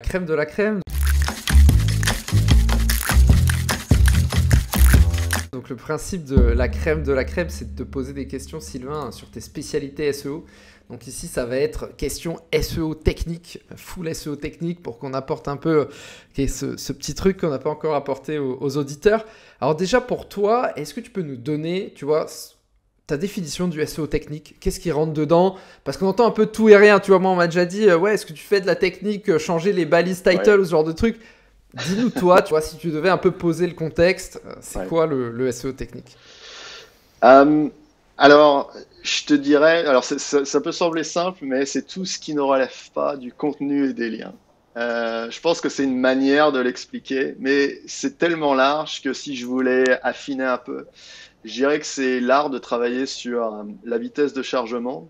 Crème de la crème. Donc le principe de la crème, c'est de te poser des questions, Sylvain, sur tes spécialités SEO. Donc ici, ça va être question SEO technique, full SEO technique, pour qu'on apporte un peu ce petit truc qu'on n'a pas encore apporté aux auditeurs. Alors déjà, pour toi, est-ce que tu peux nous donner, tu vois, ta définition du SEO technique? Qu'est-ce qui rentre dedans? Parce qu'on entend un peu tout et rien, tu vois. Moi, on m'a déjà dit, ouais, est-ce que tu fais de la technique, changer les balises title Ouais, ou ce genre de truc? Dis-nous toi, tu vois, si tu devais un peu poser le contexte, c'est ouais. quoi le SEO technique? Euh, alors, je te dirais, alors ça peut sembler simple, mais c'est tout ce qui ne relève pas du contenu et des liens. Je pense que c'est une manière de l'expliquer, mais c'est tellement large que si je voulais affiner un peu, je dirais que c'est l'art de travailler sur la vitesse de chargement,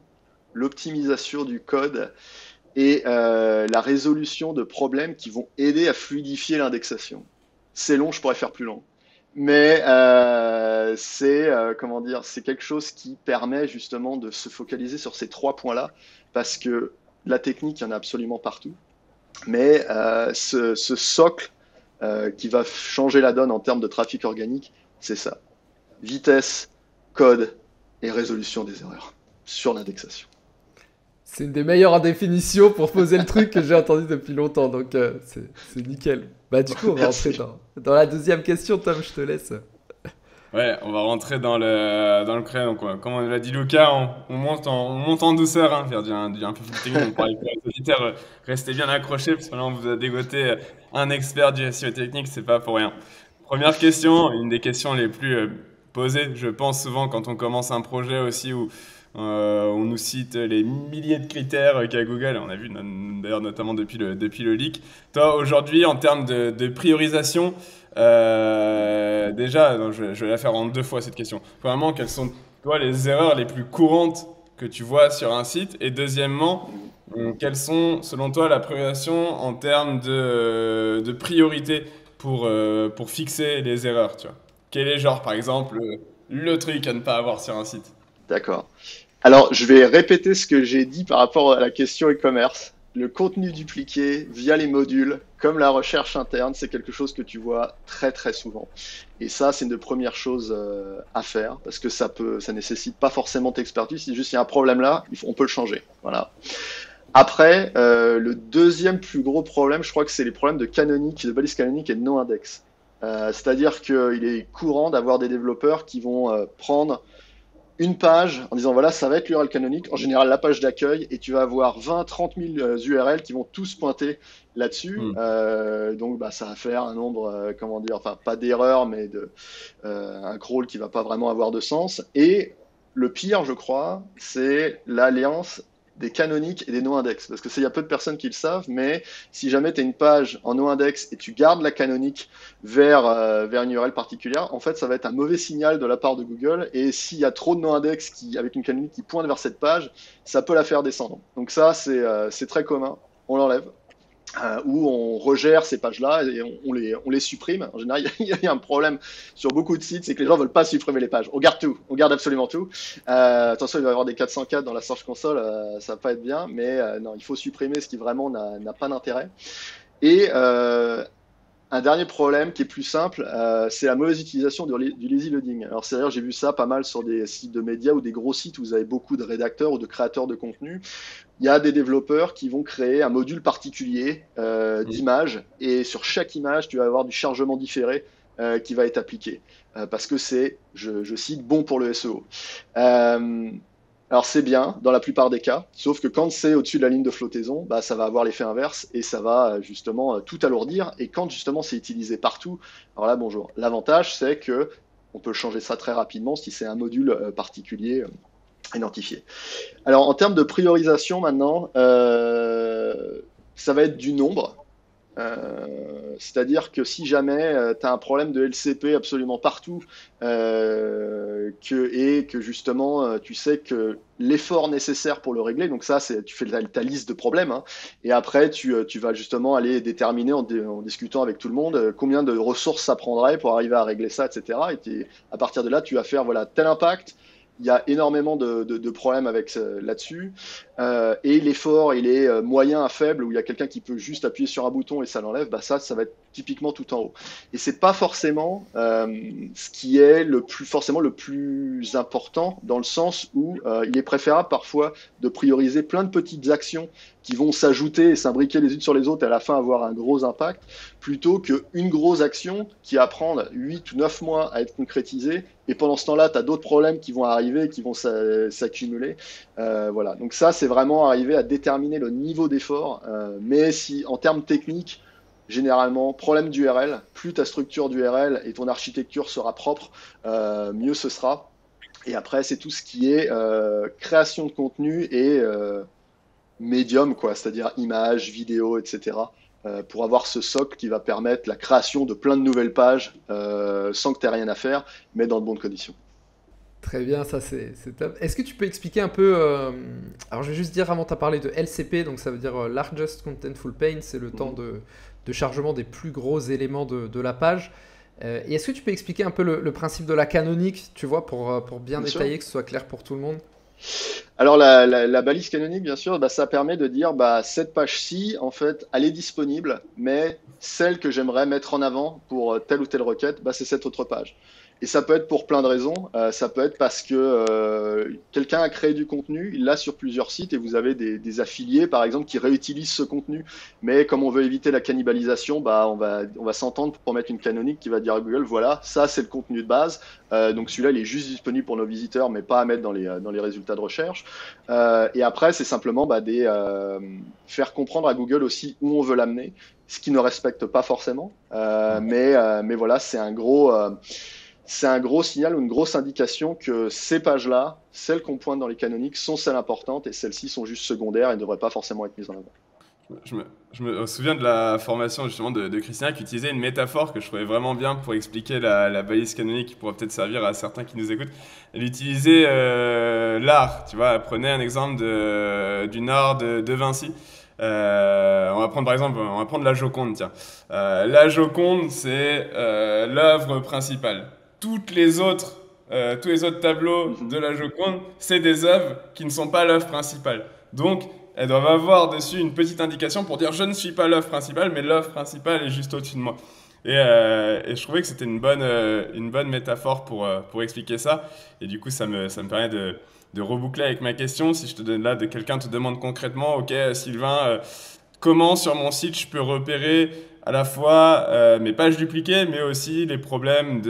l'optimisation du code et la résolution de problèmes qui vont aider à fluidifier l'indexation. C'est long, je pourrais faire plus long. Mais c'est comment dire, c'est quelque chose qui permet justement de se focaliser sur ces trois points-là, parce que la technique, il y en a absolument partout. Mais ce socle qui va changer la donne en termes de trafic organique, c'est ça. Vitesse, code et résolution des erreurs sur l'indexation. C'est une des meilleures définitions pour poser le truc que j'ai entendu depuis longtemps, donc c'est nickel. Bah du coup, on va entrer Merci. dans la deuxième question, Tom, je te laisse. Ouais, on va rentrer dans le créneau. Donc, comme on l'a dit Lucas, on monte en douceur. Hein, faire un peu plus technique. Donc, pour les auditeurs, restez bien accrochés parce que là, on vous a dégoté un expert du SEO technique, c'est pas pour rien. Première question, une des questions les plus posées, je pense souvent quand on commence un projet aussi où on nous cite les milliers de critères qu'a Google. On a vu d'ailleurs notamment depuis le leak. Toi, aujourd'hui, en termes de priorisation, déjà, non, je vais la faire en deux fois cette question. Premièrement, quelles sont, toi, les erreurs les plus courantes que tu vois sur un site? Et deuxièmement, quelles sont, selon toi, la priorisation en termes de priorité pour fixer les erreurs, tu vois? Quel est, genre, par exemple, le truc à ne pas avoir sur un site? D'accord. Alors, je vais répéter ce que j'ai dit par rapport à la question e-commerce. Le contenu dupliqué via les modules, comme la recherche interne, c'est quelque chose que tu vois très très souvent. Et ça, c'est une des premières choses à faire parce que ça nécessite pas forcément d'expertise. C'est juste il y a un problème là, on peut le changer. Voilà. Après, le deuxième plus gros problème, je crois que c'est les problèmes de canonique, de balise canonique et de non-index. C'est-à-dire qu'il est courant d'avoir des développeurs qui vont prendre une page en disant voilà, ça va être l'URL canonique, en général la page d'accueil, et tu vas avoir 20, 30 000 URL qui vont tous pointer là-dessus. Hmm. Donc bah, ça va faire un nombre, comment dire, enfin pas d'erreur, mais un crawl qui va pas vraiment avoir de sens. Et le pire, je crois, c'est l'alliance des canoniques et des no-index. Parce que il y a peu de personnes qui le savent, mais si jamais tu as une page en no-index et tu gardes la canonique vers une URL particulière, en fait, ça va être un mauvais signal de la part de Google. Et s'il y a trop de no-index avec une canonique qui pointe vers cette page, ça peut la faire descendre. Donc ça, c'est très commun. On l'enlève. Où on regère ces pages-là et on les supprime. En général, il y a un problème sur beaucoup de sites, c'est que les gens ne veulent pas supprimer les pages. On garde tout, on garde absolument tout. Attention, il va y avoir des 404 dans la Search Console, ça va pas être bien, mais non, il faut supprimer ce qui vraiment n'a pas d'intérêt. Et un dernier problème qui est plus simple, c'est la mauvaise utilisation du lazy loading. Alors c'est d'ailleurs, j'ai vu ça pas mal sur des sites de médias ou des gros sites où vous avez beaucoup de rédacteurs ou de créateurs de contenu. Il y a des développeurs qui vont créer un module particulier d'image, et sur chaque image, tu vas avoir du chargement différé qui va être appliqué parce que c'est, je cite, bon pour le SEO. Euh, alors c'est bien dans la plupart des cas, sauf que quand c'est au-dessus de la ligne de flottaison, bah, ça va avoir l'effet inverse et ça va justement tout alourdir. Et quand justement c'est utilisé partout, alors là bonjour. L'avantage c'est que on peut changer ça très rapidement si c'est un module particulier identifié. Alors en termes de priorisation maintenant, ça va être du nombre. C'est-à-dire que si jamais tu as un problème de LCP absolument partout et que justement tu sais que l'effort nécessaire pour le régler, donc ça c'est tu fais ta liste de problèmes hein, et après tu vas justement aller déterminer en discutant avec tout le monde combien de ressources ça prendrait pour arriver à régler ça, etc. Et à partir de là tu vas faire voilà tel impact, il y a énormément de problèmes avec là-dessus. Et l'effort, il est moyen à faible, où il y a quelqu'un qui peut juste appuyer sur un bouton et ça l'enlève, bah ça va être typiquement tout en haut. Et c'est pas forcément ce qui est forcément le plus important, dans le sens où il est préférable parfois de prioriser plein de petites actions qui vont s'ajouter et s'imbriquer les unes sur les autres et à la fin avoir un gros impact, plutôt qu'une grosse action qui va prendre 8 ou 9 mois à être concrétisée, et pendant ce temps-là, tu as d'autres problèmes qui vont arriver, qui vont s'accumuler. Voilà. Donc ça, c'est vraiment arriver à déterminer le niveau d'effort. Mais si, en termes techniques, généralement, problème d'URL, plus ta structure d'URL et ton architecture sera propre, mieux ce sera. Et après, c'est tout ce qui est création de contenu et médium, quoi, c'est-à-dire images, vidéos, etc. Pour avoir ce socle qui va permettre la création de plein de nouvelles pages sans que tu aies rien à faire, mais dans de bonnes conditions. Très bien, ça c'est top. Est-ce que tu peux expliquer un peu, alors je vais juste dire, avant tu as parlé de LCP, donc ça veut dire Largest Contentful Paint, c'est le temps de chargement des plus gros éléments de la page. Et est-ce que tu peux expliquer un peu le principe de la canonique, tu vois, pour bien détailler, que ce soit clair pour tout le monde? Alors la balise canonique, bien sûr, bah, ça permet de dire cette page-ci, en fait, elle est disponible, mais celle que j'aimerais mettre en avant pour telle ou telle requête, c'est cette autre page. Et ça peut être pour plein de raisons. Ça peut être parce que quelqu'un a créé du contenu, il l'a sur plusieurs sites et vous avez des affiliés, par exemple, qui réutilisent ce contenu. Mais comme on veut éviter la cannibalisation, on va s'entendre pour mettre une canonique qui va dire à Google, voilà, ça c'est le contenu de base. Donc celui-là, il est juste disponible pour nos visiteurs, mais pas à mettre dans les résultats de recherche. Et après, c'est simplement faire comprendre à Google aussi où on veut l'amener, ce qui ne respecte pas forcément. Mais voilà, c'est un gros signal ou une grosse indication que ces pages-là, celles qu'on pointe dans les canoniques, sont celles importantes et celles-ci sont juste secondaires et ne devraient pas forcément être mises en avant. Je me souviens de la formation justement de Christian qui utilisait une métaphore que je trouvais vraiment bien pour expliquer la balise canonique qui pourrait peut-être servir à certains qui nous écoutent. Elle utilisait l'art, tu vois, elle prenait un exemple d'une art de Vinci. On va prendre par exemple, on va prendre la Joconde, tiens. La Joconde, c'est l'œuvre principale. Tous les autres tableaux de la Joconde, c'est des œuvres qui ne sont pas l'œuvre principale. Donc, elles doivent avoir dessus une petite indication pour dire je ne suis pas l'œuvre principale, mais l'œuvre principale est juste au-dessus de moi. Et je trouvais que c'était une bonne métaphore pour expliquer ça. Et du coup, ça me permet de reboucler avec ma question. Si je te donne là, quelqu'un te demande concrètement, ok, Sylvain, comment sur mon site je peux repérer à la fois mes pages dupliquées, mais aussi les problèmes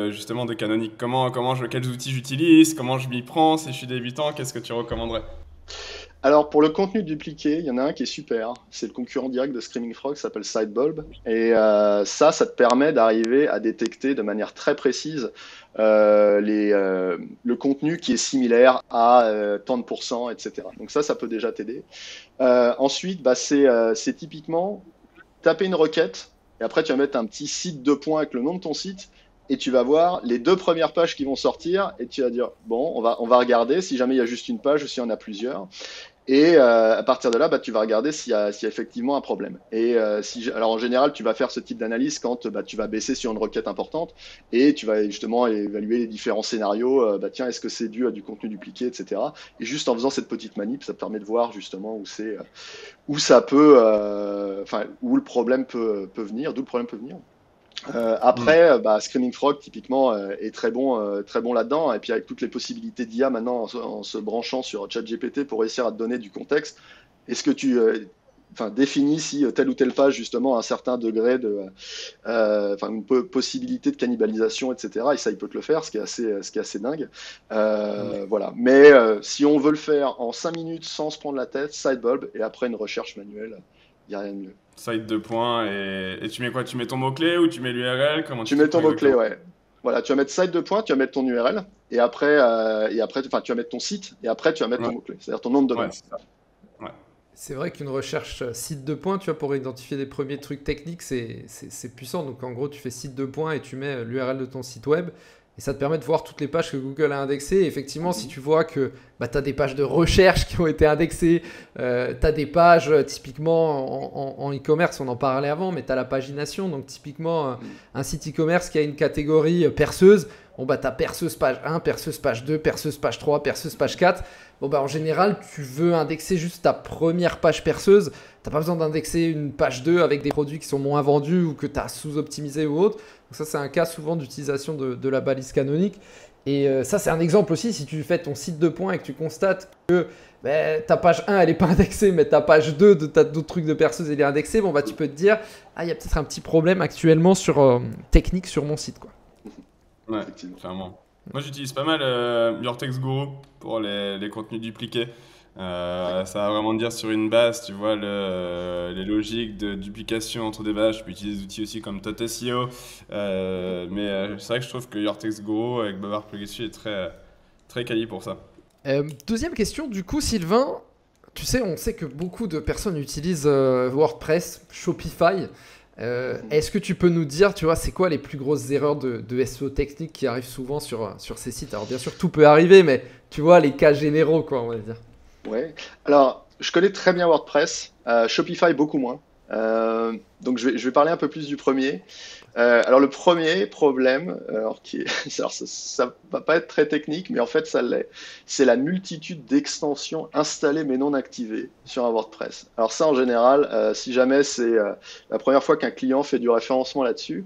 justement de canonique. Quels outils j'utilise, comment je m'y prends, si je suis débutant, qu'est-ce que tu recommanderais? Alors, pour le contenu dupliqué, il y en a un qui est super. C'est le concurrent direct de Screaming Frog, ça s'appelle Sidebulb. Et ça te permet d'arriver à détecter de manière très précise le contenu qui est similaire à tant de pourcents, etc. Donc ça peut déjà t'aider. Ensuite, c'est typiquement taper une requête, et après tu vas mettre un petit site de points avec le nom de ton site, et tu vas voir les 2 premières pages qui vont sortir, et tu vas dire, bon, on va regarder si jamais il y a juste une page ou s'il y en a plusieurs. Et à partir de là, tu vas regarder s'il y a effectivement un problème. Et alors en général, tu vas faire ce type d'analyse quand tu vas baisser sur une requête importante et tu vas justement évaluer les différents scénarios. Tiens, est-ce que c'est dû à du contenu dupliqué, etc. Et juste en faisant cette petite manip, ça te permet de voir justement où ça peut, où le problème peut venir, d'où le problème peut venir. Après, Screaming Frog typiquement est très bon là-dedans. Et puis avec toutes les possibilités d'IA maintenant en se branchant sur ChatGPT pour réussir à te donner du contexte, est-ce que tu définis si telle ou telle page justement a un certain degré une possibilité de cannibalisation, etc. Et ça, il peut te le faire, ce qui est assez dingue. Voilà. Mais si on veut le faire en 5 minutes sans se prendre la tête, Sidebulb et après une recherche manuelle, il n'y a rien de mieux. Site de points et tu mets quoi? Tu mets ton mot-clé ou tu mets l'URL? Comment Tu tu mets ton mot-clé, exactement? ouais. Voilà, tu vas mettre site de points, tu vas mettre ton URL, et après tu vas mettre ton site, et après tu vas mettre ton Ouais, mot-clé, c'est-à-dire ton nom de ouais, domaine. c'est ça. Ouais. C'est vrai qu'une recherche site de points, tu vois, pour identifier des premiers trucs techniques, c'est puissant. Donc en gros, tu fais site de points et tu mets l'URL de ton site web. Et ça te permet de voir toutes les pages que Google a indexées. Et effectivement, si tu vois que tu as des pages de recherche qui ont été indexées, tu as des pages typiquement en e-commerce, on en parlait avant, mais tu as la pagination, donc typiquement un site e-commerce qui a une catégorie perceuse, bon bah tu as perceuse page 1, perceuse page 2, perceuse page 3, perceuse page 4. Bon bah en général, tu veux indexer juste ta première page perceuse, tu n'as pas besoin d'indexer une page 2 avec des produits qui sont moins vendus ou que tu as sous-optimisé ou autre. Donc ça, c'est un cas souvent d'utilisation de la balise canonique. Et ça, c'est un exemple aussi, si tu fais ton site de points et que tu constates que ta page 1, elle n'est pas indexée, mais ta page 2, tu as d'autres trucs de perceuse, elle est indexée, bon, bah, tu peux te dire, il y a peut-être un petit problème actuellement technique sur mon site, quoi. Ouais, clairement. Moi, j'utilise pas mal Your Text Guru pour les contenus dupliqués. Ça va vraiment dire sur une base, tu vois, les logiques de duplication entre des bases. Je peux utiliser des outils aussi comme TotSEO. Mais c'est vrai que je trouve que Your Text Guru avec Babar Plugin est très, très quali pour ça. Deuxième question, du coup, Sylvain, tu sais, on sait que beaucoup de personnes utilisent WordPress, Shopify. Est-ce que tu peux nous dire, tu vois, c'est quoi les plus grosses erreurs de SEO technique qui arrivent souvent sur ces sites? Alors bien sûr, tout peut arriver, mais tu vois, les cas généraux, quoi, on va dire. Ouais. Alors, je connais très bien WordPress, Shopify beaucoup moins. Donc, je vais parler un peu plus du premier. Alors, le premier problème, alors, alors ça va pas être très technique, mais en fait, ça l'est. C'est la multitude d'extensions installées mais non activées sur un WordPress. Alors ça, en général, si jamais c'est la première fois qu'un client fait du référencement là-dessus,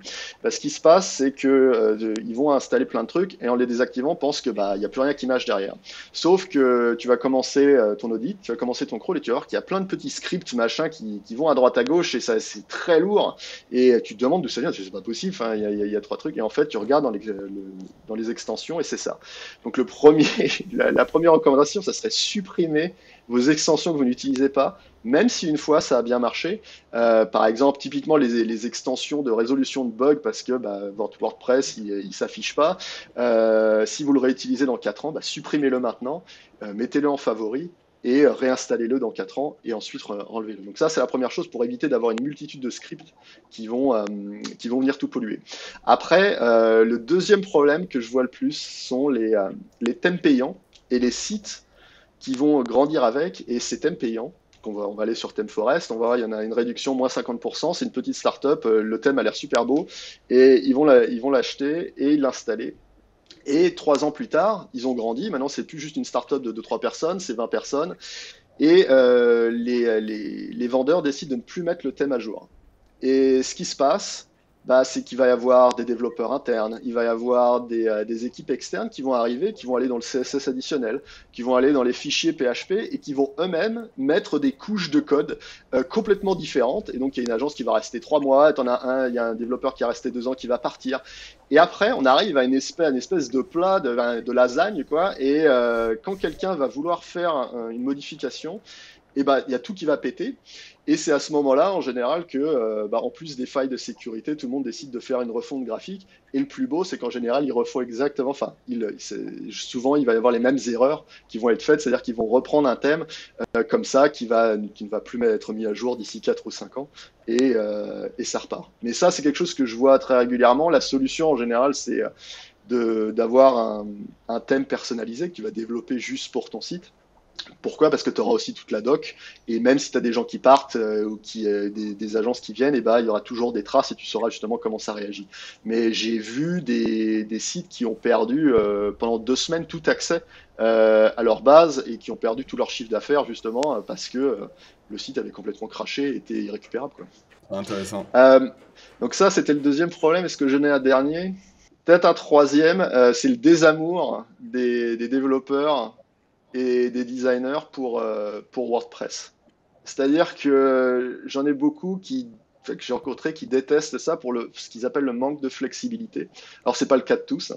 ce qui se passe, c'est que ils vont installer plein de trucs et en les désactivant, pensent que il y a plus rien qui marche derrière. Sauf que tu vas commencer ton audit, tu vas commencer ton crawl et tu vas voir qu'il y a plein de petits scripts machin qui vont à droite à gauche et ça c'est très lourd et tu te demandes d'où ça vient. C'est pas possible. Enfin, il y a trois trucs et en fait tu regardes dans les extensions et c'est ça. Donc la première recommandation, ça serait supprimer vos extensions que vous n'utilisez pas, même si une fois ça a bien marché. Par exemple, typiquement les extensions de résolution de bugs, parce que votre WordPress il s'affiche pas. Si vous le réutilisez dans 4 ans, supprimez-le maintenant, mettez-le en favori et réinstallez-le dans 4 ans et ensuite enlevez-le. Donc ça, c'est la première chose pour éviter d'avoir une multitude de scripts qui vont venir tout polluer. Après, le deuxième problème que je vois le plus sont les thèmes payants et les sites qui vont grandir avec, et ces thèmes payants, on va aller sur ThemeForest, on va voir, il y en a une réduction moins 50%, c'est une petite startup, le thème a l'air super beau, et ils vont l'acheter et l'installer. Et 3 ans plus tard, ils ont grandi, maintenant c'est plus juste une startup de 2-3 personnes, c'est 20 personnes, et les vendeurs décident de ne plus mettre le thème à jour. Et ce qui se passe, c'est qu'il va y avoir des développeurs internes, il va y avoir des équipes externes qui vont arriver, qui vont aller dans le CSS additionnel, qui vont aller dans les fichiers PHP et qui vont eux-mêmes mettre des couches de code complètement différentes. Et donc il y a une agence qui va rester 3 mois, il y a un développeur qui est resté 2 ans qui va partir. Et après, on arrive à une espèce de plat, de lasagne, quoi. Et quand quelqu'un va vouloir faire une modification, il y a tout qui va péter. Et c'est à ce moment-là, en général, que, en plus des failles de sécurité, tout le monde décide de faire une refonte graphique. Et le plus beau, c'est qu'en général, ils refont exactement, souvent, il va y avoir les mêmes erreurs qui vont être faites, c'est-à-dire qu'ils vont reprendre un thème comme ça, qui ne va plus être mis à jour d'ici 4 ou 5 ans, et ça repart. Mais ça, c'est quelque chose que je vois très régulièrement. La solution, en général, c'est d'avoir un thème personnalisé que tu vas développer juste pour ton site. Pourquoi? Parce que tu auras aussi toute la doc, et même si tu as des gens qui partent ou des agences qui viennent, il y aura toujours des traces et tu sauras justement comment ça réagit. Mais j'ai vu des sites qui ont perdu pendant 2 semaines tout accès à leur base et qui ont perdu tout leur chiffre d'affaires justement parce que le site avait complètement craché et était irrécupérable, quoi. Intéressant. Donc ça, c'était le deuxième problème. Est-ce que j'en ai un dernier? Peut-être un troisième, c'est le désamour des développeurs et des designers pour WordPress. C'est-à-dire que j'en ai beaucoup que j'ai rencontré qui détestent ça pour ce qu'ils appellent le manque de flexibilité. Alors, c'est pas le cas de tous,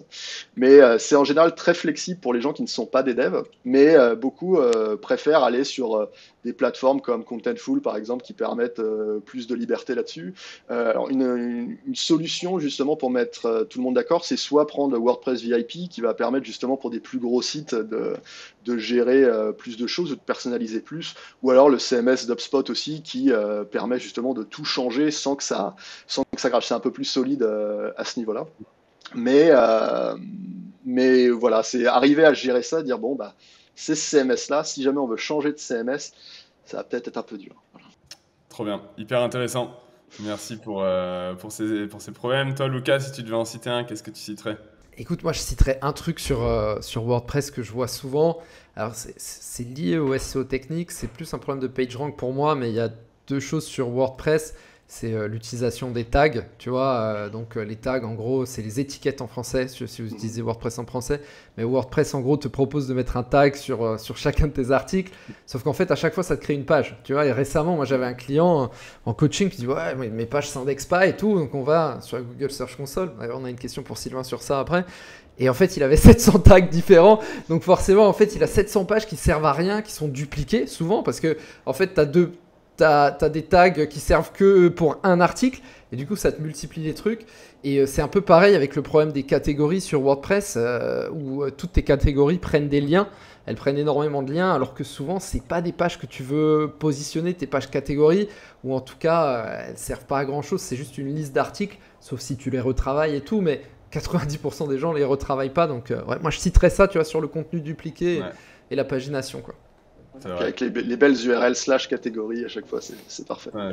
mais c'est en général très flexible pour les gens qui ne sont pas des devs, mais beaucoup préfèrent aller sur des plateformes comme Contentful, par exemple, qui permettent plus de liberté là-dessus. Alors, une solution, justement, pour mettre tout le monde d'accord, c'est soit prendre WordPress VIP, qui va permettre, justement, pour des plus gros sites de gérer plus de choses, de personnaliser plus, ou alors le CMS d'HubSpot aussi, qui permet, justement, de tout changer sans que ça crache. C'est un peu plus solide à ce niveau-là. Mais voilà, c'est arriver à gérer ça, dire bon, c'est ce CMS-là. Si jamais on veut changer de CMS, ça va peut-être être un peu dur. Voilà. Trop bien, hyper intéressant. Merci pour ces problèmes. Toi, Lucas, si tu devais en citer un, qu'est-ce que tu citerais? Écoute, moi je citerai un truc sur WordPress que je vois souvent. Alors c'est lié au SEO technique, c'est plus un problème de PageRank pour moi, mais il y a deux choses sur WordPress. C'est l'utilisation des tags, tu vois. Donc les tags, en gros, c'est les étiquettes en français, si vous utilisez WordPress en français. Mais WordPress, en gros, te propose de mettre un tag sur chacun de tes articles. Sauf qu'en fait, à chaque fois, ça te crée une page. Tu vois, et récemment, moi, j'avais un client en coaching qui dit ouais, mes pages s'indexent pas et tout. Donc on va sur la Google Search Console. D'ailleurs, on a une question pour Sylvain sur ça après. Et en fait, il avait 700 tags différents. Donc forcément, en fait, il a 700 pages qui servent à rien, qui sont dupliquées souvent parce que en fait, t'as des tags qui servent que pour un article et du coup ça te multiplie les trucs et c'est un peu pareil avec le problème des catégories sur WordPress où toutes tes catégories prennent des liens, elles prennent énormément de liens alors que souvent c'est pas des pages que tu veux positionner, tes pages catégories, ou en tout cas elles servent pas à grand chose, c'est juste une liste d'articles sauf si tu les retravailles et tout, mais 90% des gens les retravaillent pas, donc ouais, moi je citerais ça, tu vois, sur le contenu dupliqué et la pagination, quoi. Avec les belles URL / catégories à chaque fois, c'est parfait. Ouais.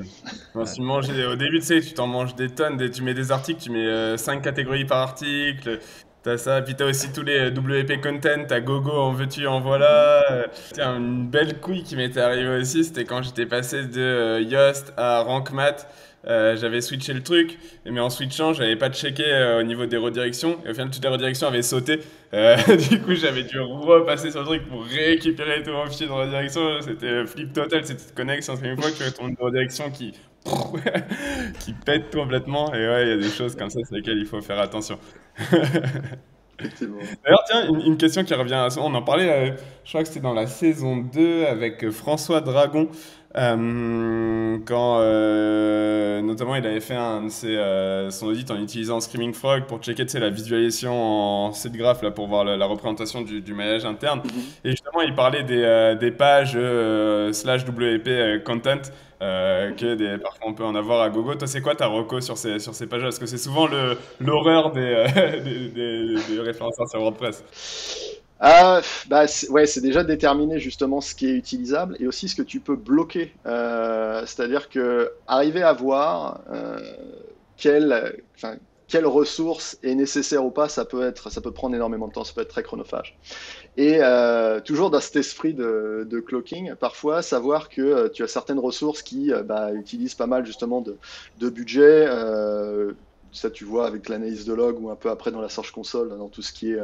Au début, tu sais, tu t'en manges des tonnes, tu mets des articles, tu mets 5 catégories par article, t'as ça, puis t'as aussi tous les WP Content, t'as Gogo, en veux-tu, en voilà. Tiens, une belle couille qui m'était arrivée aussi, c'était quand j'étais passé de Yoast à Rank Math. J'avais switché le truc, mais en switchant, j'avais pas checké au niveau des redirections. Et au final, toutes les redirections avaient sauté. Du coup, j'avais dû repasser sur le truc pour récupérer tout mon fichier de redirection. C'était flip total, c'était connexion. C'est une fois que tu as ton redirection qui pète complètement. Et ouais, il y a des choses comme ça sur lesquelles il faut faire attention. Effectivement. D'ailleurs, tiens, une question qui revient souvent. On en parlait, je crois que c'était dans la saison 2 avec François Dragon. Quand notamment il avait fait son audit en utilisant Screaming Frog pour checker, tu sais, la visualisation en site-graph là, pour voir la représentation du maillage interne. Et justement, il parlait des pages /WP content parfois on peut en avoir à gogo. Toi, c'est quoi ta reco sur ces pages-là? Parce que c'est souvent l'horreur des référenceurs sur WordPress. Ouais, c'est déjà déterminer justement ce qui est utilisable et aussi ce que tu peux bloquer. C'est-à-dire que arriver à voir quelle ressource est nécessaire ou pas, ça peut prendre énormément de temps, ça peut être très chronophage. Et toujours dans cet esprit de cloaking, parfois savoir que tu as certaines ressources qui utilisent pas mal justement de budget. Ça, tu vois avec l'analyse de log ou un peu après dans la Search Console, dans tout ce qui est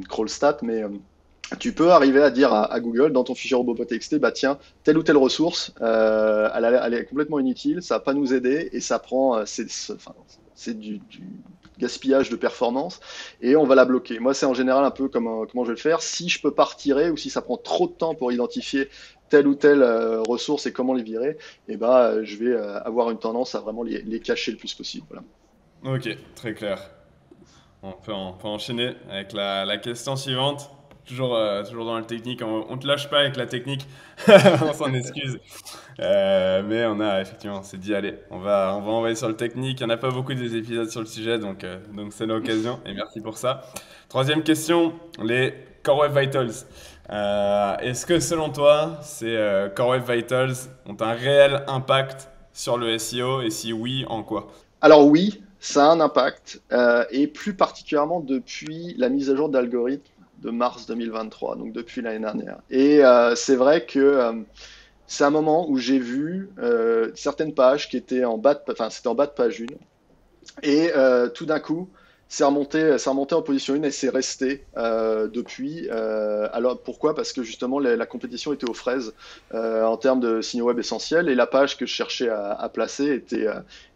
crawl stat, mais tu peux arriver à dire à Google dans ton fichier robot.txt, bah tiens, telle ou telle ressource, elle est complètement inutile, ça va pas nous aider et ça prend, c'est du gaspillage de performance et on va la bloquer. Moi, c'est en général un peu comment je vais le faire. Si je peux pas retirer ou si ça prend trop de temps pour identifier telle ou telle ressource et comment les virer, et je vais avoir une tendance à vraiment les cacher le plus possible. Voilà. Ok, très clair. On peut enchaîner avec la question suivante. Toujours dans le technique, on te lâche pas avec la technique, on s'en excuse. Mais effectivement, c'est dit, allez, on va envoyer sur le technique. Il n'y en a pas beaucoup des épisodes sur le sujet, donc c'est l'occasion, et merci pour ça. Troisième question, les Core Web Vitals. Est-ce que selon toi, ces Core Web Vitals ont un réel impact sur le SEO, et si oui, en quoi? Alors oui, ça a un impact, et plus particulièrement depuis la mise à jour d'algorithme de mars 2023, donc depuis l'année dernière. Et c'est vrai que c'est un moment où j'ai vu certaines pages qui étaient c'était en bas de page 1, et tout d'un coup, c'est remonté en position 1 et c'est resté depuis. Alors pourquoi? Parce que justement la compétition était aux fraises en termes de signaux web essentiels et la page que je cherchais à placer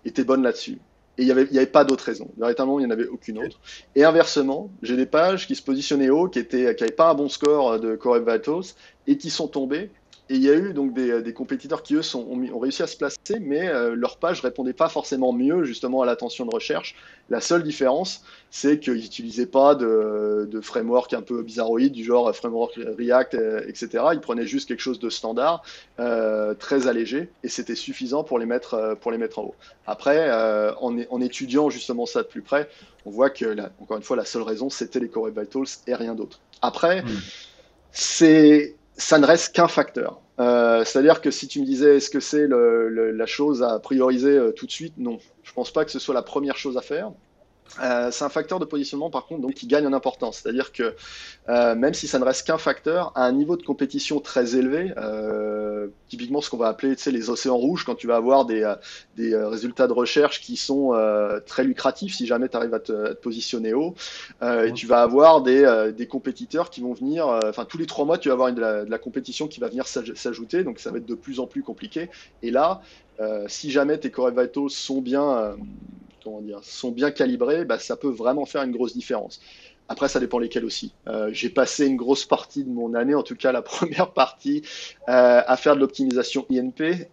était bonne là-dessus. Et il n'y avait pas d'autre raison. Véritablement, il n'y en avait aucune autre. Et inversement, j'ai des pages qui se positionnaient haut, qui n'avaient pas un bon score de Core Web Vitals et qui sont tombées. Et il y a eu donc des compétiteurs qui, eux, ont réussi à se placer, mais leur page ne répondait pas forcément mieux justement à l'attention de recherche. La seule différence, c'est qu'ils n'utilisaient pas de framework un peu bizarroïde, du genre framework React, etc. Ils prenaient juste quelque chose de standard, très allégé, et c'était suffisant pour les mettre en haut. Après, en étudiant justement ça de plus près, on voit que, encore une fois, la seule raison, c'était les Core Web Vitals et rien d'autre. Après, Ça ne reste qu'un facteur. C'est-à-dire que si tu me disais est-ce que c'est la chose à prioriser tout de suite, non. Je pense pas que ce soit la première chose à faire. C'est un facteur de positionnement par contre donc qui gagne en importance. C'est-à-dire que même si ça ne reste qu'un facteur, à un niveau de compétition très élevé, typiquement ce qu'on va appeler les océans rouges, quand tu vas avoir des résultats de recherche qui sont très lucratifs si jamais tu arrives à te positionner haut, et tu vas avoir des compétiteurs qui vont venir, enfin tous les 3 mois tu vas avoir de la compétition qui va venir s'ajouter, donc ça va être de plus en plus compliqué. Et là, si jamais tes core vitals sont bien sont bien calibrés, bah, ça peut vraiment faire une grosse différence. Après, ça dépend lesquels aussi. J'ai passé une grosse partie de mon année, en tout cas la première partie, à faire de l'optimisation INP,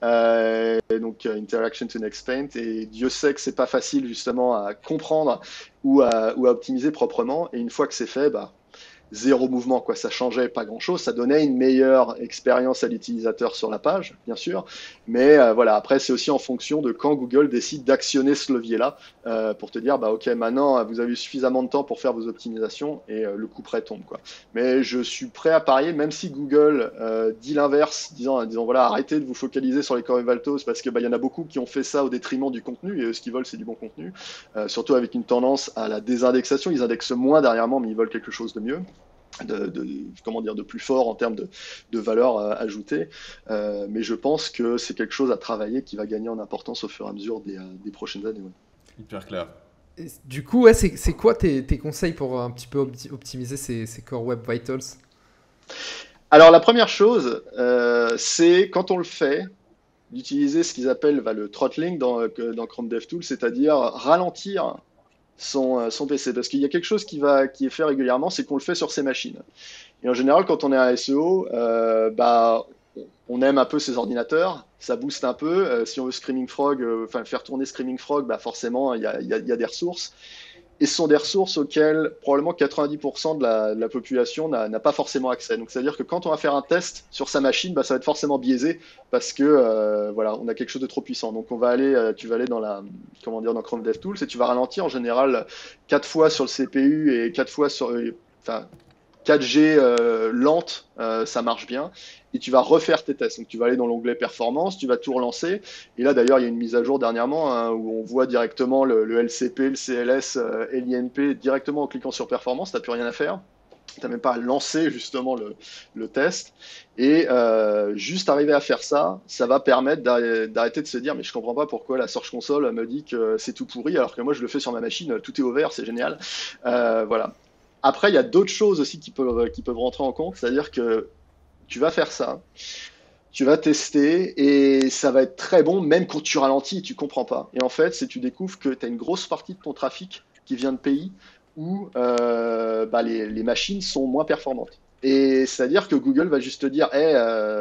donc Interaction to Next Paint, et Dieu sait que c'est pas facile justement à comprendre ou à optimiser proprement. Et une fois que c'est fait, bah, zéro mouvement, quoi. Ça changeait pas grand-chose. Ça donnait une meilleure expérience à l'utilisateur sur la page, bien sûr. Mais voilà, après, c'est aussi en fonction de quand Google décide d'actionner ce levier-là pour te dire, bah, OK, maintenant, vous avez eu suffisamment de temps pour faire vos optimisations et le coup près tombe, quoi. Mais je suis prêt à parier, même si Google dit l'inverse, disant, voilà, arrêtez de vous focaliser sur les core vitals parce que, bah, y en a beaucoup qui ont fait ça au détriment du contenu et eux, ce qu'ils veulent, c'est du bon contenu. Surtout avec une tendance à la désindexation. Ils indexent moins dernièrement, mais ils veulent quelque chose de mieux. De plus fort en termes de valeur ajoutée. Mais je pense que c'est quelque chose à travailler qui va gagner en importance au fur et à mesure des prochaines années. Ouais. Hyper clair. Et du coup, ouais, c'est quoi tes conseils pour un petit peu optimiser ces Core Web Vitals? Alors la première chose, c'est quand on le fait, d'utiliser ce qu'ils appellent le throttling dans Chrome DevTools, c'est-à-dire ralentir son PC. Parce qu'il y a quelque chose qui est fait régulièrement, c'est qu'on le fait sur ses machines. Et en général, quand on est un SEO, bah, on aime un peu ses ordinateurs, ça booste un peu. Si on veut Screaming Frog, faire tourner Screaming Frog, bah forcément, il y a des ressources. Et ce sont des ressources auxquelles probablement 90% de la population n'a pas forcément accès. Donc, c'est-à-dire que quand on va faire un test sur sa machine, bah, ça va être forcément biaisé parce que voilà, on a quelque chose de trop puissant. Donc, tu vas aller dans Chrome DevTools et tu vas ralentir en général 4 fois sur le CPU et 4 fois sur, 4G lente, ça marche bien. Et tu vas refaire tes tests. Donc, tu vas aller dans l'onglet performance, tu vas tout relancer. Et là, d'ailleurs, il y a une mise à jour dernièrement hein, où on voit directement le LCP, le CLS et l'INP directement en cliquant sur performance. Tu n'as plus rien à faire. Tu n'as même pas à lancer justement le test. Et juste arriver à faire ça, ça va permettre d'arrêter de se dire mais je comprends pas pourquoi la Search Console me dit que c'est tout pourri alors que moi je le fais sur ma machine, tout est au vert, c'est génial. Voilà. Après, il y a d'autres choses aussi qui peuvent rentrer en compte, c'est-à-dire que tu vas faire ça, tu vas tester et ça va être très bon, même quand tu ralentis et tu comprends pas. Et en fait, c'est tu découvres que tu as une grosse partie de ton trafic qui vient de pays où bah, les machines sont moins performantes. Et c'est-à-dire que Google va juste te dire hey,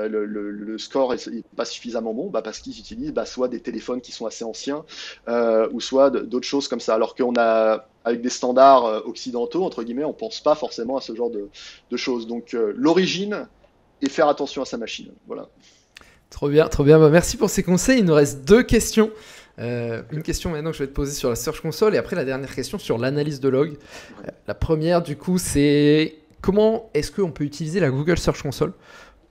le score est pas suffisamment bon bah, parce qu'ils utilisent bah, soit des téléphones qui sont assez anciens ou soit d'autres choses comme ça. Alors qu'on a, avec des standards occidentaux, entre guillemets, on pense pas forcément à ce genre de choses. Donc l'origine et faire attention à sa machine. Voilà. Trop bien, trop bien. Bah, merci pour ces conseils. Il nous reste 2 questions. Une question maintenant que je vais te poser sur la Search Console et après la dernière question sur l'analyse de log. La première du coup c'est comment est-ce qu'on peut utiliser la Google Search Console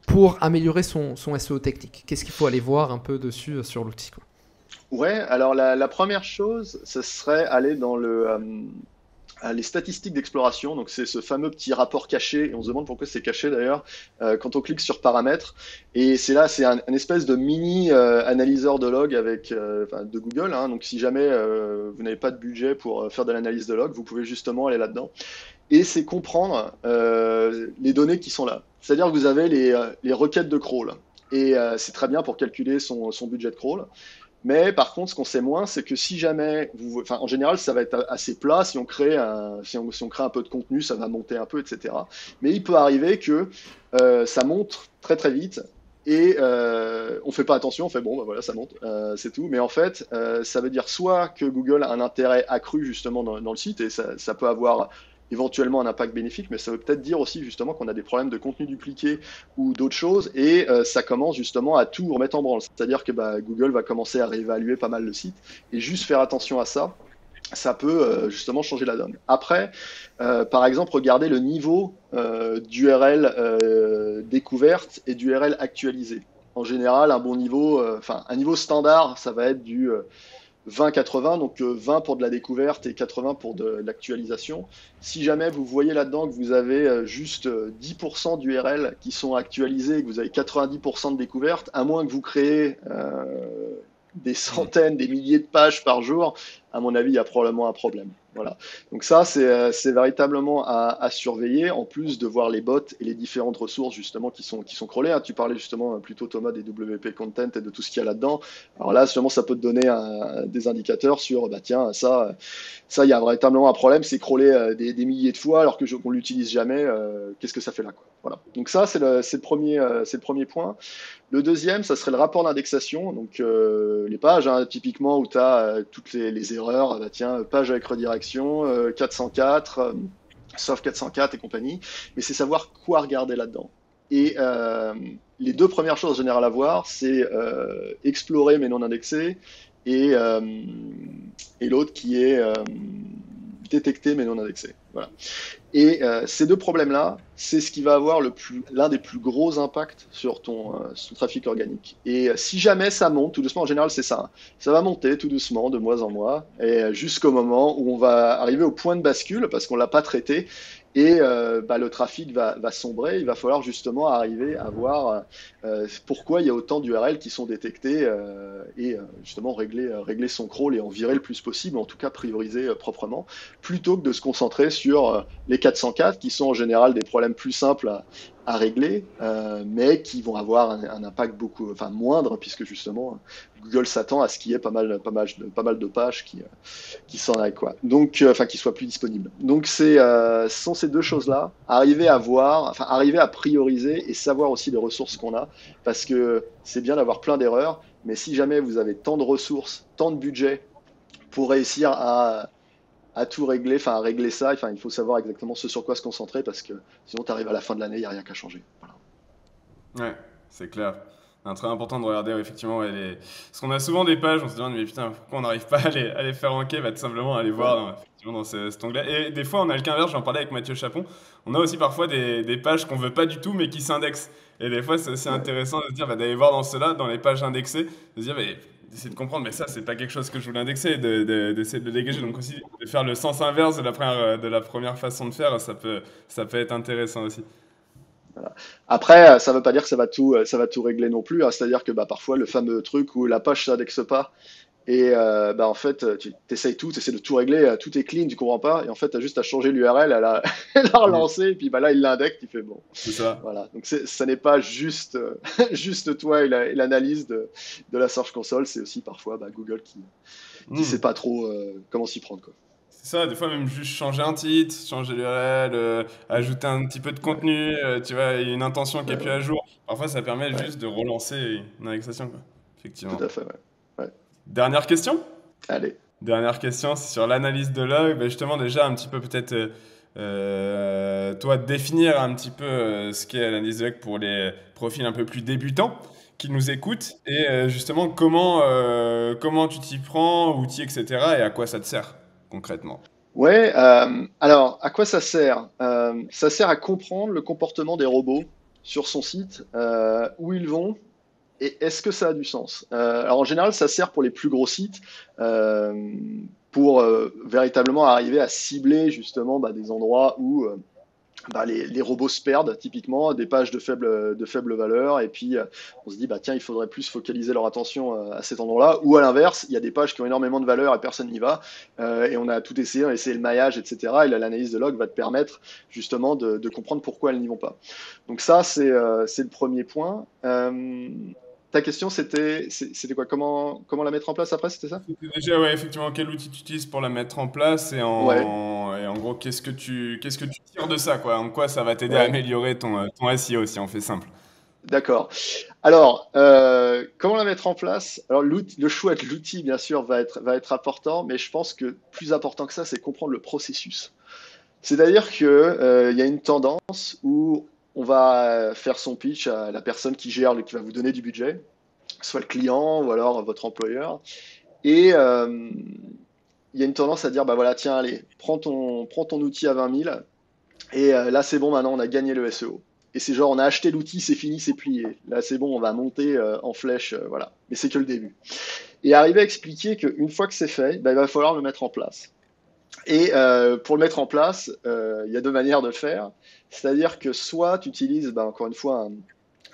pour améliorer son SEO technique? Qu'est-ce qu'il faut aller voir un peu dessus sur l'outil quoi? Ouais, alors la première chose, ce serait aller dans les statistiques d'exploration, donc c'est ce fameux petit rapport caché, et on se demande pourquoi c'est caché d'ailleurs, quand on clique sur paramètres, et c'est un espèce de mini analyseur de log de Google, hein, donc si jamais vous n'avez pas de budget pour faire de l'analyse de log, vous pouvez justement aller là-dedans, et c'est comprendre les données qui sont là. C'est-à-dire que vous avez les requêtes de crawl, et c'est très bien pour calculer son budget de crawl. Mais par contre, ce qu'on sait moins, c'est que si jamais, en général, ça va être assez plat. Si on crée un peu de contenu, ça va monter un peu, etc. Mais il peut arriver que ça monte très très vite et on fait pas attention. On fait bon, bah voilà, ça monte, c'est tout. Mais en fait, ça veut dire soit que Google a un intérêt accru justement dans le site et ça peut avoir éventuellement un impact bénéfique, mais ça veut peut-être dire aussi justement qu'on a des problèmes de contenu dupliqué ou d'autres choses, et ça commence justement à tout remettre en branle. C'est-à-dire que Google va commencer à réévaluer pas mal le site, et juste faire attention à ça, ça peut justement changer la donne. Après, par exemple, regardez le niveau d'URL découverte et d'URL actualisé. En général, un bon niveau, enfin un niveau standard, ça va être du 20-80, donc 20 pour de la découverte et 80 pour de l'actualisation. Si jamais vous voyez là-dedans que vous avez juste 10% d'URL qui sont actualisés et que vous avez 90% de découverte, à moins que vous créez des centaines, des milliers de pages par jour, à mon avis, il y a probablement un problème. Voilà. Donc ça, c'est véritablement à surveiller, en plus de voir les bots et les différentes ressources justement qui sont crawlées. Hein. Tu parlais justement plutôt Thomas des WP Content et de tout ce qu'il y a là-dedans. Alors là, justement, ça peut te donner des indicateurs sur, bah tiens, ça, il y a véritablement un problème, c'est crawler des milliers de fois alors que qu'on l'utilise jamais. Qu'est-ce que ça fait là, quoi. Voilà. Donc ça, c'est le premier point. Le deuxième, ça serait le rapport d'indexation, donc les pages, hein, typiquement où tu as toutes les erreurs, bah, tiens, page avec redirection, 404, sauf 404 et compagnie, mais c'est savoir quoi regarder là-dedans. Et les deux premières choses générales à voir, c'est explorer mais non indexé, et, euh, et l'autre qui est détecter mais non indexé. Voilà. Et ces deux problèmes-là, c'est ce qui va avoir l'un des plus gros impacts sur ton trafic organique. Et si jamais ça monte, tout doucement, en général, c'est ça. Hein. Ça va monter tout doucement, de mois en mois, et jusqu'au moment où on va arriver au point de bascule, parce qu'on ne l'a pas traité, et bah, le trafic va sombrer. Il va falloir justement arriver à voir pourquoi il y a autant d'URL qui sont détectés et justement régler son crawl et en virer le plus possible, en tout cas prioriser proprement, plutôt que de se concentrer sur les 404 qui sont en général des problèmes plus simples à régler, mais qui vont avoir un impact enfin moindre, puisque justement Google s'attend à ce qu'il y ait pas mal de pages qui s'en aillent, quoi. Donc, enfin, qui soient plus disponibles. Donc, ce sont ces deux choses-là, arriver à voir, enfin, arriver à prioriser et savoir aussi les ressources qu'on a, parce que c'est bien d'avoir plein d'erreurs, mais si jamais vous avez tant de ressources, tant de budget pour réussir à tout régler, enfin à régler ça. Enfin, il faut savoir exactement ce sur quoi se concentrer parce que sinon, tu arrives à la fin de l'année, il n'y a rien qu'à changer. Voilà. Ouais, c'est clair. C'est très important de regarder, ouais, effectivement, parce qu'on a souvent des pages, on se demande, mais putain, pourquoi on n'arrive pas à les faire ranker? Bah, tout simplement, aller voir Ouais. effectivement, dans cet onglet. Et des fois, on a le cas inverse, j'en parlais avec Mathieu Chapon, on a aussi parfois des pages qu'on veut pas du tout, mais qui s'indexent. Et des fois, c'est aussi Ouais. intéressant de se dire, bah, d'aller voir dans cela, dans les pages indexées, de se dire, mais, d'essayer de comprendre, mais ça, c'est pas quelque chose que je voulais indexer, d'essayer de le dégager. Donc aussi, de faire le sens inverse de la première façon de faire, ça peut être intéressant aussi. Voilà. Après, ça ne veut pas dire que ça va tout régler non plus. Hein. C'est-à-dire que bah, parfois, le fameux truc où la page s'indexe pas et bah, en fait, tu essayes tout, tu essaies de tout régler, tout est clean, tu comprends pas. Et en fait, tu as juste à changer l'URL, elle a Mm. relancé, et puis bah, là, il l'indexe, tu fais bon. C'est ça. Voilà. Donc, ça n'est pas juste, juste toi et l'analyse de la Search Console, c'est aussi parfois bah, Google qui sait Mm. pas trop comment s'y prendre, quoi. C'est ça, des fois même juste changer un titre, changer l'URL, ajouter un petit peu de Ouais, contenu, tu vois, et une intention qui est ouais, plus ouais, à jour. Parfois ça permet ouais, juste de relancer une indexation, quoi. tout Effectivement. à fait, ouais. Ouais. Dernière question? Allez. Dernière question, c'est sur l'analyse de log. Ben justement, déjà un petit peu peut-être, toi, définir un petit peu ce qu'est l'analyse de log pour les profils un peu plus débutants qui nous écoutent et justement comment tu t'y prends, outils, etc. et à quoi ça te sert concrètement. Ouais, alors à quoi ça sert? Ça sert à comprendre le comportement des robots sur son site, où ils vont et est-ce que ça a du sens? Alors en général, ça sert pour les plus gros sites, euh, pour véritablement arriver à cibler justement bah, des endroits où bah, les robots se perdent typiquement, des pages de faible valeur, et puis on se dit, bah, tiens, il faudrait plus focaliser leur attention à cet endroit-là, ou à l'inverse, il y a des pages qui ont énormément de valeur et personne n'y va, et on a tout essayé, on a essayé le maillage, etc., et l'analyse de log va te permettre justement de comprendre pourquoi elles n'y vont pas. Donc ça, c'est le premier point. Ta question, c'était quoi? Comment la mettre en place après, c'était ça? C'était déjà, ouais, effectivement, quel outil tu utilises pour la mettre en place Ouais, et en gros, qu'est-ce que tu tires de ça, quoi? En quoi ça va t'aider à ouais. améliorer ton SEO si on fait simple? D'accord. Alors, comment la mettre en place? Alors, le choix de l'outil, bien sûr, va être important, mais je pense que plus important que ça, c'est comprendre le processus. C'est-à-dire que, il y a une tendance où on va faire son pitch à la personne qui gère, qui va vous donner du budget, soit le client ou alors votre employeur, et il y a une tendance à dire, bah voilà, tiens, allez, prends ton outil à 20 000, et là, c'est bon, maintenant, on a gagné le SEO. Et c'est genre, on a acheté l'outil, c'est fini, c'est plié. Là, c'est bon, on va monter en flèche, voilà. Mais c'est que le début. Et arriver à expliquer qu'une fois que c'est fait, bah, il va falloir le mettre en place. Et pour le mettre en place, il y a deux manières de le faire. C'est-à-dire que soit tu utilises, bah, encore une fois,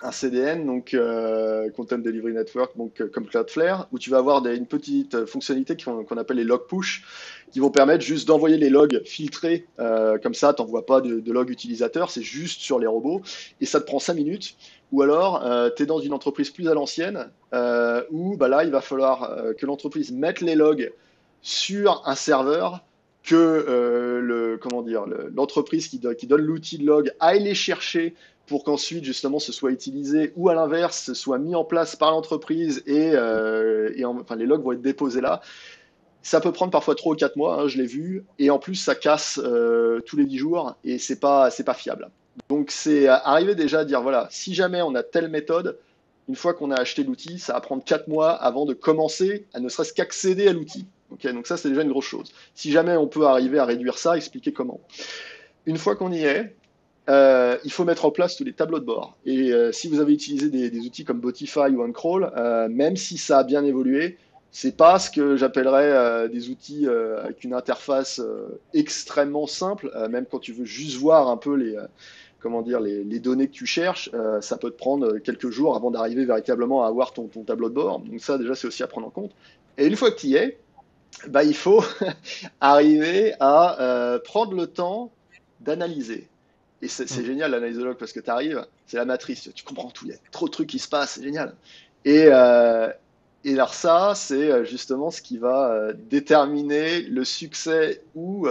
un CDN, donc Content Delivery Network, donc comme Cloudflare, où tu vas avoir une petite fonctionnalité qu'on appelle les log push, qui vont permettre juste d'envoyer les logs filtrés, comme ça, tu n'envoies pas de logs utilisateurs, c'est juste sur les robots, et ça te prend 5 minutes. Ou alors, tu es dans une entreprise plus à l'ancienne, où bah, là, il va falloir que l'entreprise mette les logs sur un serveur, que l'entreprise qui donne l'outil de log aille les chercher pour qu'ensuite justement ce soit utilisé, ou à l'inverse ce soit mis en place par l'entreprise enfin, les logs vont être déposés là. Ça peut prendre parfois 3 ou 4 mois, hein, je l'ai vu, et en plus ça casse tous les 10 jours et c'est pas fiable. Donc c'est arriver déjà à dire voilà, si jamais on a telle méthode, une fois qu'on a acheté l'outil, ça va prendre 4 mois avant de commencer à ne serait-ce qu'accéder à l'outil. Okay, donc ça c'est déjà une grosse chose. Si jamais on peut arriver à réduire ça, expliquer comment. Une fois qu'on y est, il faut mettre en place tous les tableaux de bord. Et si vous avez utilisé des outils comme Botify ou OneCrawl, même si ça a bien évolué, c'est pas ce que j'appellerais des outils avec une interface extrêmement simple. Même quand tu veux juste voir un peu les données que tu cherches, ça peut te prendre quelques jours avant d'arriver véritablement à avoir ton tableau de bord. Donc ça, déjà, c'est aussi à prendre en compte. Et une fois que tu y es, bah, il faut arriver à prendre le temps d'analyser. Et c'est génial l'analyse de log parce que tu arrives, c'est la matrice, tu comprends tout, il y a trop de trucs qui se passent, c'est génial. Et, et alors ça, c'est justement ce qui va déterminer le succès ou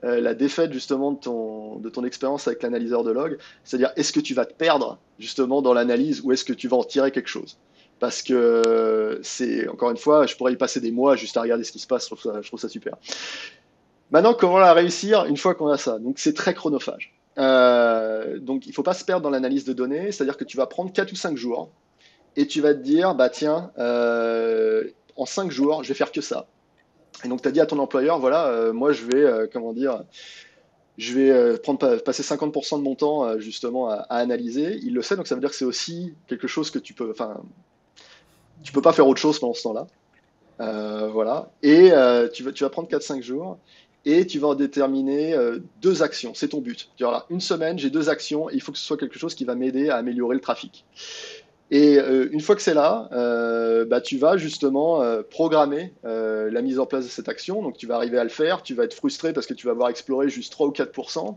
la défaite justement de ton expérience avec l'analyseur de log. C'est-à-dire, est-ce que tu vas te perdre justement dans l'analyse ou est-ce que tu vas en tirer quelque chose? Parce que c'est, encore une fois, je pourrais y passer des mois juste à regarder ce qui se passe, je trouve ça super. Maintenant, comment la réussir une fois qu'on a ça? Donc c'est très chronophage. Donc il ne faut pas se perdre dans l'analyse de données, c'est-à-dire que tu vas prendre 4 ou 5 jours et tu vas te dire, bah tiens, en 5 jours, je vais faire que ça. Et donc tu as dit à ton employeur, voilà, moi je vais, je vais passer 50% de mon temps justement à analyser. Il le sait, donc ça veut dire que c'est aussi quelque chose que tu peux pas faire autre chose pendant ce temps-là. Voilà. Et tu vas prendre 4-5 jours et tu vas en déterminer 2 actions. C'est ton but. Tu vois, une semaine, j'ai 2 actions et il faut que ce soit quelque chose qui va m'aider à améliorer le trafic. Et une fois que c'est là, bah, tu vas justement programmer la mise en place de cette action. Donc tu vas arriver à le faire, tu vas être frustré parce que tu vas avoir exploré juste 3 ou 4%.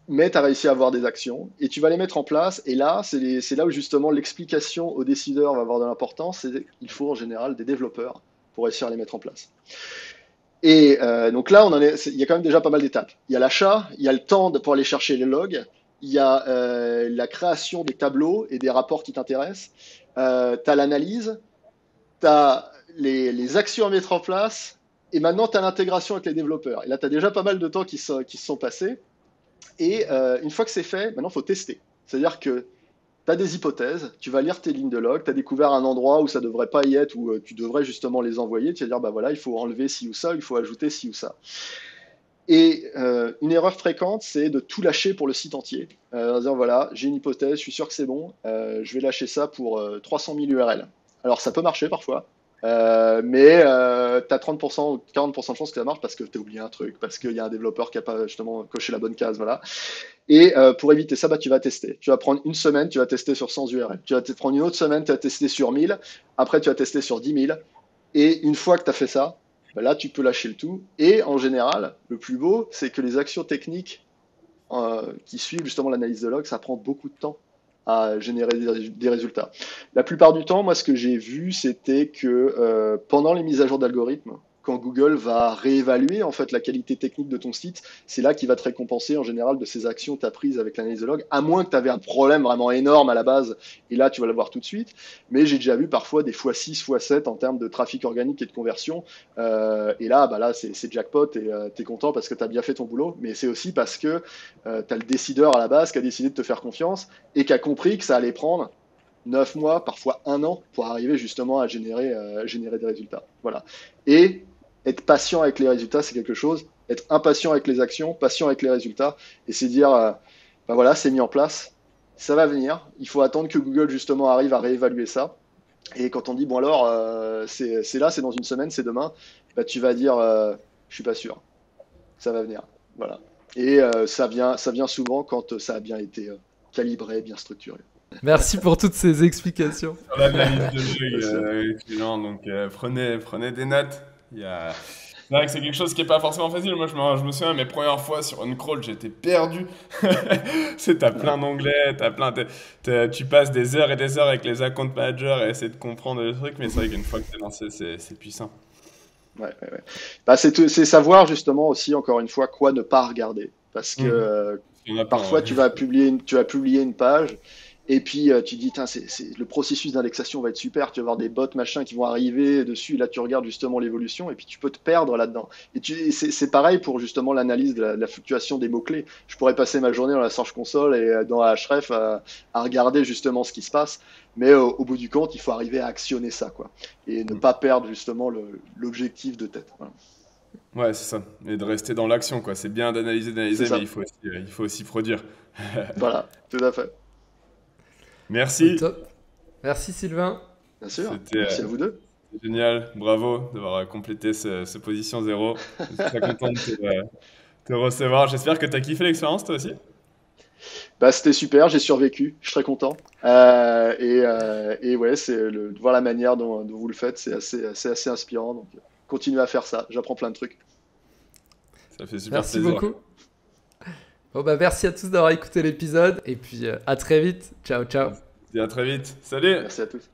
Mais tu as réussi à avoir des actions et tu vas les mettre en place. Et là, c'est là où justement l'explication aux décideurs va avoir de l'importance. Il faut en général des développeurs pour réussir à les mettre en place. Et donc là, il y a quand même déjà pas mal d'étapes. Il y a l'achat, il y a le temps pour aller chercher les logs, il y a la création des tableaux et des rapports qui t'intéressent, tu as l'analyse, tu as les actions à mettre en place, et maintenant tu as l'intégration avec les développeurs. Et là, tu as déjà pas mal de temps qui se sont passés. Et une fois que c'est fait, maintenant il faut tester. C'est-à-dire que tu as des hypothèses, tu vas lire tes lignes de log, tu as découvert un endroit où ça ne devrait pas y être, où tu devrais justement les envoyer, tu vas dire, bah voilà, il faut enlever ci ou ça, il faut ajouter ci ou ça. Et une erreur fréquente, c'est de tout lâcher pour le site entier. En disant, voilà, j'ai une hypothèse, je suis sûr que c'est bon, je vais lâcher ça pour 300 000 URL. Alors ça peut marcher parfois, mais tu as 30% ou 40% de chance que ça marche parce que tu as oublié un truc, parce qu'il y a un développeur qui n'a pas justement coché la bonne case, voilà. Et pour éviter ça, bah, tu vas tester. Tu vas prendre une semaine, tu vas tester sur 100 URL. Tu vas prendre une autre semaine, tu vas tester sur 1000. Après, tu vas tester sur 10 000. Et une fois que tu as fait ça, bah, là, tu peux lâcher le tout. Et en général, le plus beau, c'est que les actions techniques qui suivent justement l'analyse de log, ça prend beaucoup de temps à générer des résultats. La plupart du temps, moi, ce que j'ai vu, c'était que pendant les mises à jour d'algorithmes, quand Google va réévaluer en fait la qualité technique de ton site, c'est là qu'il va te récompenser en général de ces actions que tu as prises avec l'analyse de log, à moins que tu avais un problème vraiment énorme à la base, et là tu vas le voir tout de suite. Mais j'ai déjà vu parfois des x6, x7 en termes de trafic organique et de conversion, et là, bah là c'est jackpot et tu es content parce que tu as bien fait ton boulot, mais c'est aussi parce que tu as le décideur à la base qui a décidé de te faire confiance et qui a compris que ça allait prendre 9 mois, parfois 1 an pour arriver justement à générer des résultats. Voilà. Et être patient avec les résultats, c'est quelque chose. Être impatient avec les actions, patient avec les résultats, et c'est dire, ben voilà, c'est mis en place, ça va venir. Il faut attendre que Google justement arrive à réévaluer ça. Et quand on dit, bon alors, c'est là, c'est dans une semaine, c'est demain, bah, tu vas dire, je suis pas sûr, ça va venir. Voilà. Et ça vient souvent quand ça a bien été calibré, bien structuré. Merci pour toutes ces explications. Sur l'analyse de jeu, excellent. Donc, prenez des notes. C'est vrai que c'est quelque chose qui est pas forcément facile. Moi, je me souviens, mes premières fois sur une crawl, j'étais perdu. T'as plein d'onglets, tu passes des heures et des heures avec les account managers et essayer de comprendre le truc, mais c'est vrai qu'une fois que t'es lancé, c'est puissant. Ouais, ouais, ouais. Bah, c'est savoir justement aussi, encore une fois, quoi ne pas regarder. Parce que Il y en a plein, parfois, ouais. tu vas publier une page et puis tu dis, le processus d'indexation va être super, tu vas avoir des bots machin qui vont arriver dessus, et là tu regardes justement l'évolution et puis tu peux te perdre là-dedans. Et c'est pareil pour justement l'analyse de la fluctuation des mots-clés. Je pourrais passer ma journée dans la Search Console et dans Ahref à regarder justement ce qui se passe, mais au bout du compte, il faut arriver à actionner ça, quoi. Et ne pas perdre justement l'objectif de tête. Voilà. Ouais, c'est ça. Et de rester dans l'action, quoi. C'est bien d'analyser, C'est mais ça. il faut aussi produire. Voilà, tout à fait. Au Merci. top. Merci Sylvain. Bien sûr. C'était Merci à vous deux. génial. Bravo d'avoir complété ce position zéro. Je suis très content de te recevoir. J'espère que tu as kiffé l'expérience, toi aussi. Bah, c'était super, j'ai survécu, je suis très content. Et ouais, de voir la manière dont vous le faites, c'est assez inspirant. Donc, continuez à faire ça, j'apprends plein de trucs. Ça fait super Merci plaisir. beaucoup. Bon bah merci à tous d'avoir écouté l'épisode et puis à très vite. Ciao ciao. Et à très vite. Salut! Merci à tous.